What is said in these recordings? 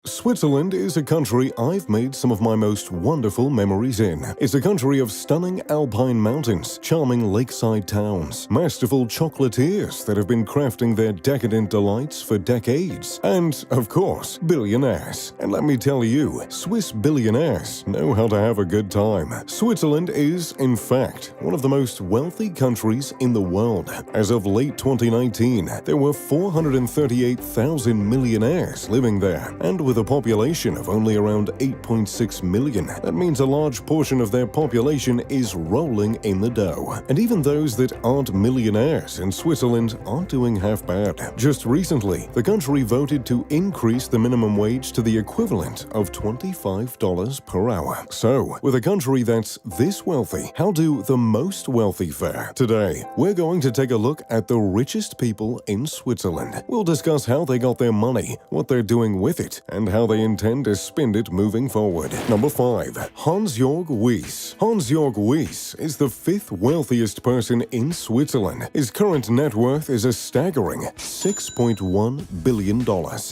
Switzerland is a country I've made some of my most wonderful memories in. It's a country of stunning alpine mountains, charming lakeside towns, masterful chocolatiers that have been crafting their decadent delights for decades, and, of course, billionaires. And let me tell you, Swiss billionaires know how to have a good time. Switzerland is, in fact, one of the most wealthy countries in the world. As of late 2019, there were 438,000 millionaires living there, and with a population of only around 8.6 million. That means a large portion of their population is rolling in the dough. And even those that aren't millionaires in Switzerland aren't doing half bad. Just recently, the country voted to increase the minimum wage to the equivalent of $25 per hour. So, with a country that's this wealthy, how do the most wealthy fare? Today, we're going to take a look at the richest people in Switzerland. We'll discuss how they got their money, what they're doing with it, and how they intend to spend it moving forward. Number 5. Hans-Jörg Wyss. Hans-Jörg Wyss is the 5th wealthiest person in Switzerland. His current net worth is a staggering $6.1 billion,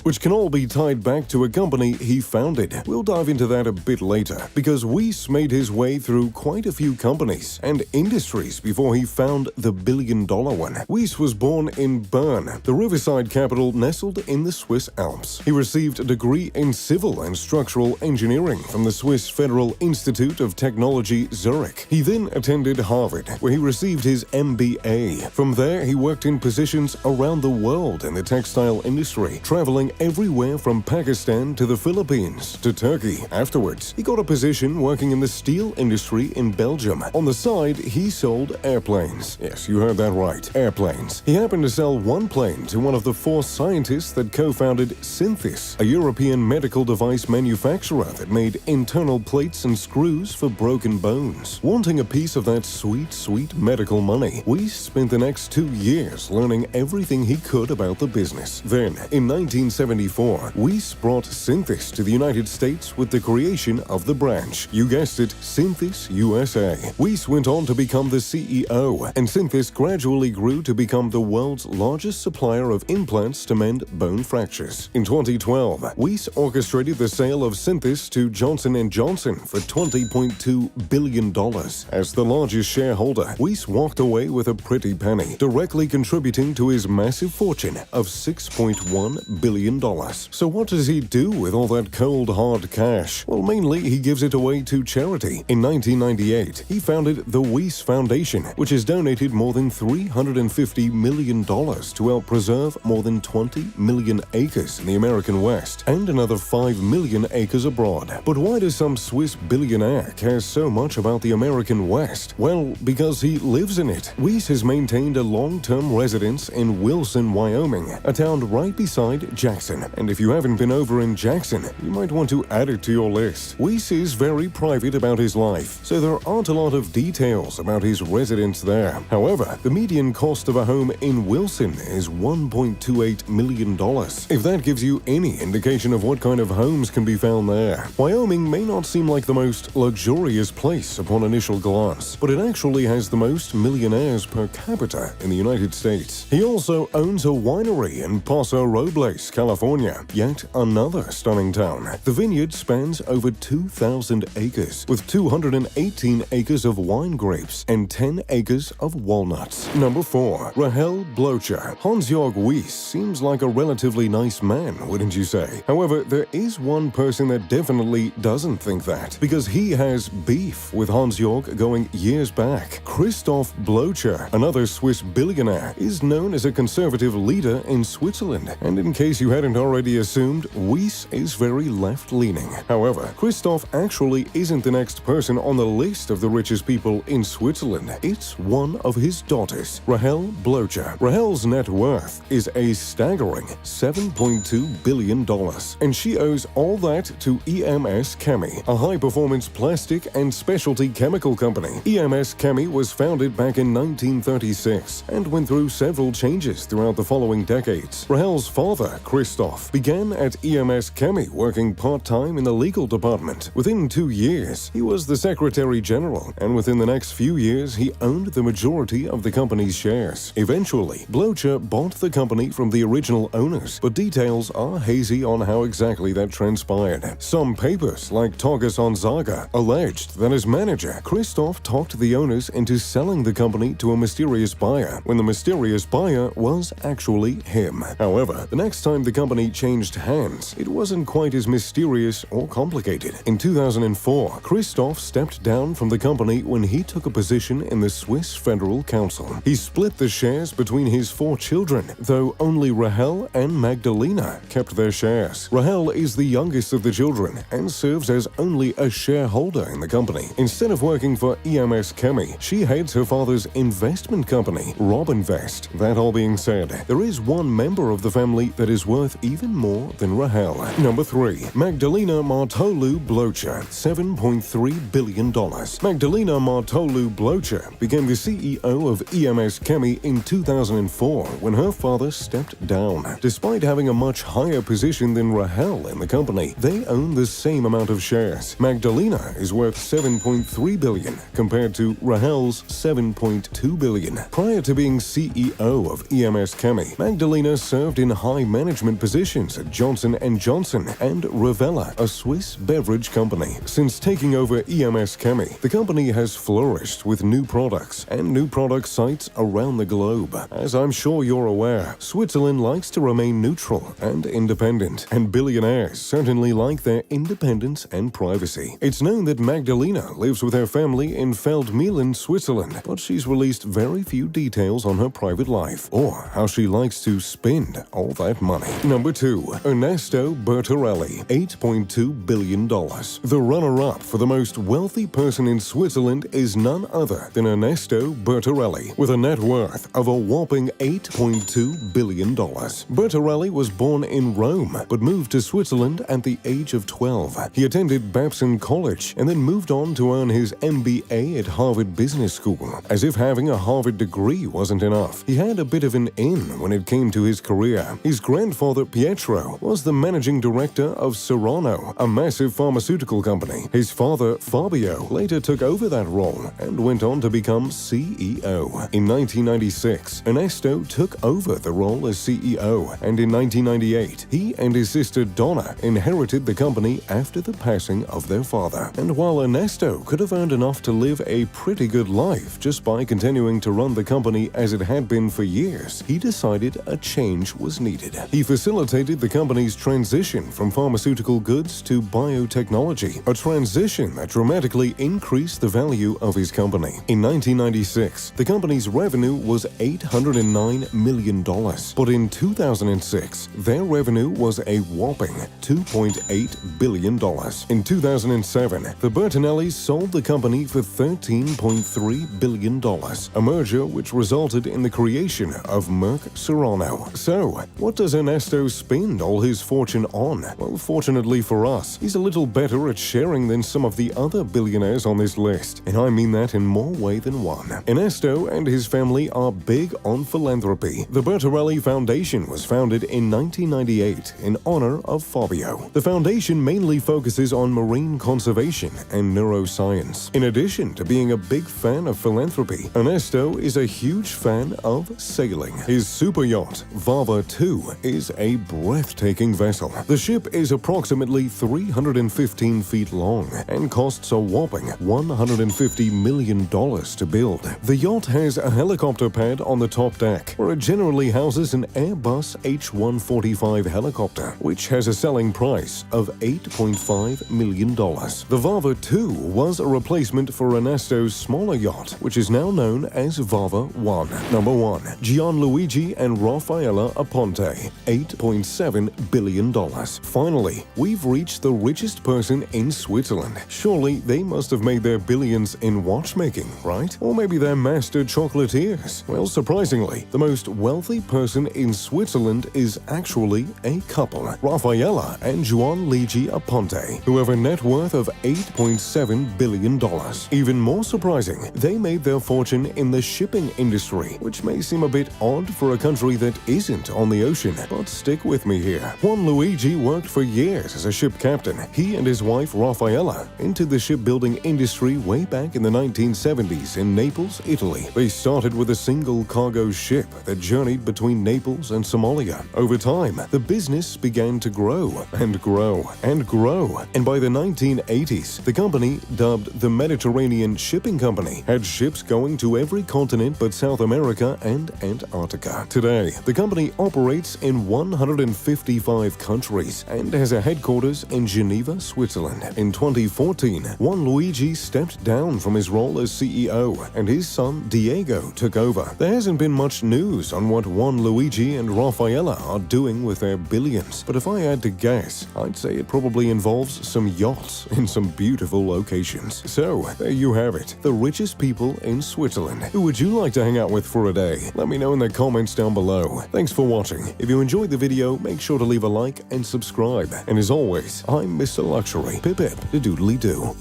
which can all be tied back to a company he founded. We'll dive into that a bit later, because Wyss made his way through quite a few companies and industries before he found the billion-dollar one. Wyss was born in Bern, the riverside capital nestled in the Swiss Alps. He received a degree in civil and structural engineering from the Swiss Federal Institute of Technology, Zurich. He then attended Harvard, where he received his MBA. From there, he worked in positions around the world in the textile industry, traveling everywhere from Pakistan to the Philippines to Turkey. Afterwards, he got a position working in the steel industry in Belgium. On the side, he sold airplanes. Yes, you heard that right, airplanes. He happened to sell one plane to one of the 4 scientists that co-founded Synthes, a European medical device manufacturer that made internal plates and screws for broken bones. Wanting a piece of that sweet, sweet medical money, Wyss spent the next 2 years learning everything he could about the business. Then, in 1974, Wyss brought Synthes to the United States with the creation of the branch. You guessed it, Synthes USA. Wyss went on to become the CEO, and Synthes gradually grew to become the world's largest supplier of implants to mend bone fractures. In 2012, Wyss orchestrated the sale of Synthes to Johnson & Johnson for $20.2 billion. As the largest shareholder, Wyss walked away with a pretty penny, directly contributing to his massive fortune of $6.1 billion. So what does he do with all that cold, hard cash? Well, mainly he gives it away to charity. In 1998, he founded the Wyss Foundation, which has donated more than $350 million to help preserve more than 20 million acres in the American West and another 5 million acres abroad. But why does some Swiss billionaire care so much about the American West? Well, because he lives in it. Wyss has maintained a long-term residence in Wilson, Wyoming, a town right beside Jackson. And if you haven't been over in Jackson, you might want to add it to your list. Wyss is very private about his life, so there aren't a lot of details about his residence there. However, the median cost of a home in Wilson is $1.28 million. If that gives you any indication of what kind of homes can be found there. Wyoming may not seem like the most luxurious place upon initial glance, but it actually has the most millionaires per capita in the United States. He also owns a winery in Paso Robles, California, yet another stunning town. The vineyard spans over 2,000 acres, with 218 acres of wine grapes and 10 acres of walnuts. Number 4. Rahel Blocher. Hans-Jörg Wyss seems like a relatively nice man, wouldn't you say? However, there is one person that definitely doesn't think that, because he has beef with Hans-Jörg going years back. Christoph Blocher, another Swiss billionaire, is known as a conservative leader in Switzerland, and in case you hadn't already assumed, Wyss is very left-leaning. However, Christoph actually isn't the next person on the list of the richest people in Switzerland. It's one of his daughters, Rahel Blocher. Rahel's net worth is a staggering $7.2 billion, and she owes all that to EMS Chemi, a high-performance plastic and specialty chemical company. EMS Chemi was founded back in 1936 and went through several changes throughout the following decades. Rahel's father, Christoph, began at EMS Chemi working part-time in the legal department. Within 2 years, he was the Secretary General, and within the next few years, he owned the majority of the company's shares. Eventually, Blocher bought the company from the original owners, but details are hazy on how how exactly that transpired. Some papers, like Togas Onzaga, alleged that as manager, Christoph talked the owners into selling the company to a mysterious buyer, when the mysterious buyer was actually him. However, the next time the company changed hands, it wasn't quite as mysterious or complicated. In 2004, Christoph stepped down from the company when he took a position in the Swiss Federal Council. He split the shares between his 4 children, though only Rahel and Magdalena kept their shares. Rahel is the youngest of the children and serves as only a shareholder in the company. Instead of working for EMS Chemi, she heads her father's investment company, Robinvest. That all being said, there is one member of the family that is worth even more than Rahel. Number 3. Magdalena Martolu Blocher, $7.3 billion. Magdalena Martolu Blocher became the CEO of EMS Chemi in 2004 when her father stepped down. Despite having a much higher position than Rahel in the company, they own the same amount of shares. Magdalena is worth $7.3 billion compared to Rahel's $7.2 billion. Prior to being CEO of EMS Chemi, Magdalena served in high management positions at Johnson & Johnson and Revella, a Swiss beverage company. Since taking over EMS Chemi, the company has flourished with new products and new product sites around the globe. As I'm sure you're aware, Switzerland likes to remain neutral and independent, and billionaires certainly like their independence and privacy. It's known that Magdalena lives with her family in Feldmühlen, Switzerland, but she's released very few details on her private life or how she likes to spend all that money. Number 2. Ernesto Bertarelli, $8.2 billion. The runner-up for the most wealthy person in Switzerland is none other than Ernesto Bertarelli, with a net worth of a whopping $8.2 billion. Bertarelli was born in Rome, but moved to Switzerland at the age of 12. He attended Babson College and then moved on to earn his MBA at Harvard Business School. As if having a Harvard degree wasn't enough, he had a bit of an in when it came to his career. His grandfather Pietro was the managing director of Serrano, a massive pharmaceutical company. His father Fabio later took over that role and went on to become CEO. In 1996, Ernesto took over the role as CEO, and in 1998, he and his sister Donna inherited the company after the passing of their father. And while Ernesto could have earned enough to live a pretty good life just by continuing to run the company as it had been for years, he decided a change was needed. He facilitated the company's transition from pharmaceutical goods to biotechnology, a transition that dramatically increased the value of his company. In 1996, the company's revenue was $809 million, but in 2006, their revenue was a whopping $2.8 billion. In 2007, the Bertinellis sold the company for $13.3 billion, a merger which resulted in the creation of Merck Serrano. So, what does Ernesto spend all his fortune on? Well, fortunately for us, he's a little better at sharing than some of the other billionaires on this list, and I mean that in more way than one. Ernesto and his family are big on philanthropy. The Bertarelli Foundation was founded in 1998 in honor of Fabio. The foundation mainly focuses on marine conservation and neuroscience. In addition to being a big fan of philanthropy, Ernesto is a huge fan of sailing. His super yacht, Vava 2, is a breathtaking vessel. The ship is approximately 315 feet long and costs a whopping $150 million to build. The yacht has a helicopter pad on the top deck, where it generally houses an Airbus H-145 helicopter, which has a selling price of $8.5 million. The Vava 2 was a replacement for Ernesto's smaller yacht, which is now known as Vava 1. Number 1. Gianluigi and Raffaella Aponte, $8.7 billion. Finally, we've reached the richest person in Switzerland. Surely they must have made their billions in watchmaking, right? Or maybe they're master chocolatiers. Well, surprisingly, the most wealthy person in Switzerland is actually a couple, Raffaella and Gianluigi Aponte, who have a net worth of $8.7 billion. Even more surprising, they made their fortune in the shipping industry, which may seem a bit odd for a country that isn't on the ocean, but stick with me here. Gianluigi worked for years as a ship captain. He and his wife Raffaella entered the shipbuilding industry way back in the 1970s in Naples, Italy. They started with a single cargo ship that journeyed between Naples and Somalia. Over time, the business began began to grow and grow and grow, and by the 1980s, the company, dubbed the Mediterranean Shipping Company, had ships going to every continent but South America and Antarctica. Today, the company operates in 155 countries and has a headquarters in Geneva, Switzerland. In 2014, Juan Luigi stepped down from his role as CEO, and his son Diego took over. There hasn't been much news on what Juan Luigi and Rafaela are doing with their billions, but if I had to guess, I'd say it probably involves some yachts in some beautiful locations. So, there you have it, the richest people in Switzerland. Who would you like to hang out with for a day? Let me know in the comments down below. Thanks for watching. If you enjoyed the video, make sure to leave a like and subscribe. And as always, I'm Mr. Luxury. Pip pip, the doodly doo.